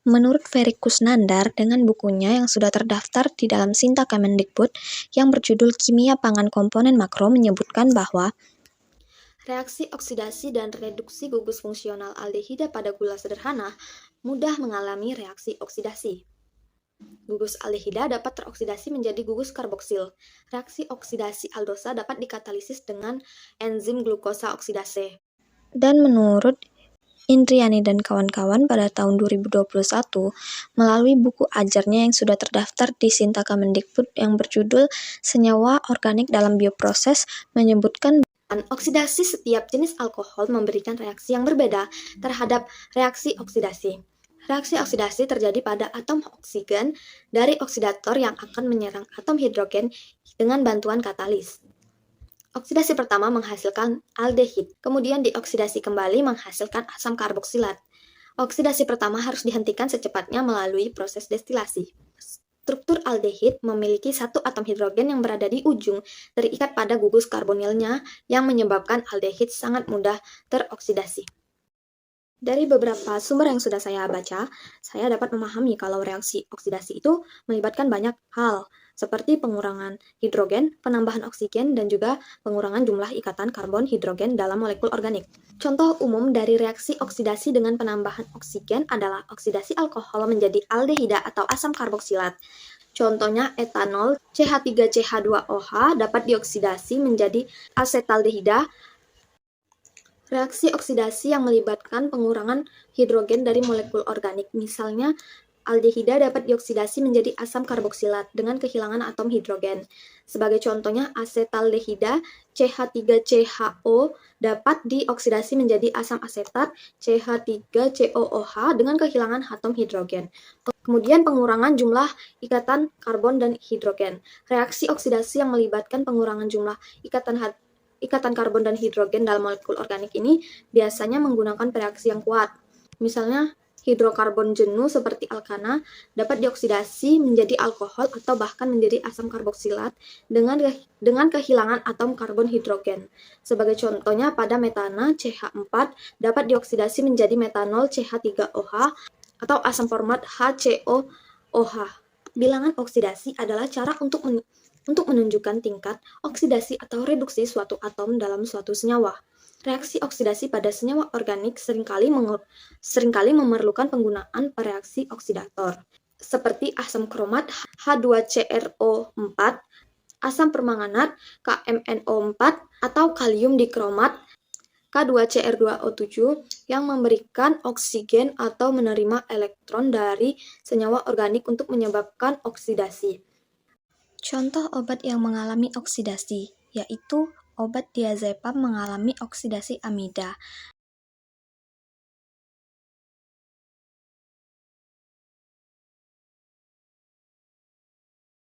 Menurut Ferry Kusnandar, dengan bukunya yang sudah terdaftar di dalam Sinta Kemendikbud yang berjudul Kimia Pangan Komponen Makro menyebutkan bahwa reaksi oksidasi dan reduksi gugus fungsional aldehida pada gula sederhana mudah mengalami reaksi oksidasi. Gugus aldehida dapat teroksidasi menjadi gugus karboksil. Reaksi oksidasi aldosa dapat dikatalisis dengan enzim glukosa oksidase. Dan menurut Indriani dan kawan-kawan pada tahun 2021 melalui buku ajarnya yang sudah terdaftar di Sinta Kemendikbud yang berjudul Senyawa Organik dalam Bioproses menyebutkan oksidasi setiap jenis alkohol memberikan reaksi yang berbeda terhadap reaksi oksidasi. Reaksi oksidasi terjadi pada atom oksigen dari oksidator yang akan menyerang atom hidrogen dengan bantuan katalis. Oksidasi pertama menghasilkan aldehid, kemudian dioksidasi kembali menghasilkan asam karboksilat. Oksidasi pertama harus dihentikan secepatnya melalui proses destilasi. Struktur aldehid memiliki satu atom hidrogen yang berada di ujung, terikat pada gugus karbonilnya yang menyebabkan aldehid sangat mudah teroksidasi. Dari beberapa sumber yang sudah saya baca, saya dapat memahami kalau reaksi oksidasi itu melibatkan banyak hal, seperti pengurangan hidrogen, penambahan oksigen, dan juga pengurangan jumlah ikatan karbon hidrogen dalam molekul organik. Contoh umum dari reaksi oksidasi dengan penambahan oksigen adalah oksidasi alkohol menjadi aldehida atau asam karboksilat. Contohnya etanol CH3CH2OH dapat dioksidasi menjadi asetaldehida. Reaksi oksidasi yang melibatkan pengurangan hidrogen dari molekul organik, misalnya aldehida dapat dioksidasi menjadi asam karboksilat dengan kehilangan atom hidrogen. Sebagai contohnya, asetaldehida CH3CHO dapat dioksidasi menjadi asam asetat CH3COOH dengan kehilangan atom hidrogen. Kemudian pengurangan jumlah ikatan karbon dan hidrogen. Reaksi oksidasi yang melibatkan pengurangan jumlah ikatan karbon dan hidrogen dalam molekul organik ini biasanya menggunakan reaksi yang kuat. Misalnya, hidrokarbon jenuh seperti alkana dapat dioksidasi menjadi alkohol atau bahkan menjadi asam karboksilat dengan kehilangan atom karbon hidrogen. Sebagai contohnya, pada metana CH4 dapat dioksidasi menjadi metanol CH3OH atau asam format HCOOH. Bilangan oksidasi adalah cara untuk menunjukkan tingkat oksidasi atau reduksi suatu atom dalam suatu senyawa. Reaksi oksidasi pada senyawa organik seringkali memerlukan penggunaan pereaksi oksidator, seperti asam kromat H2CrO4, asam permanganat KMNO4, atau kalium dikromat K2Cr2O7 yang memberikan oksigen atau menerima elektron dari senyawa organik untuk menyebabkan oksidasi. Contoh obat yang mengalami oksidasi, yaitu obat diazepam mengalami oksidasi amida.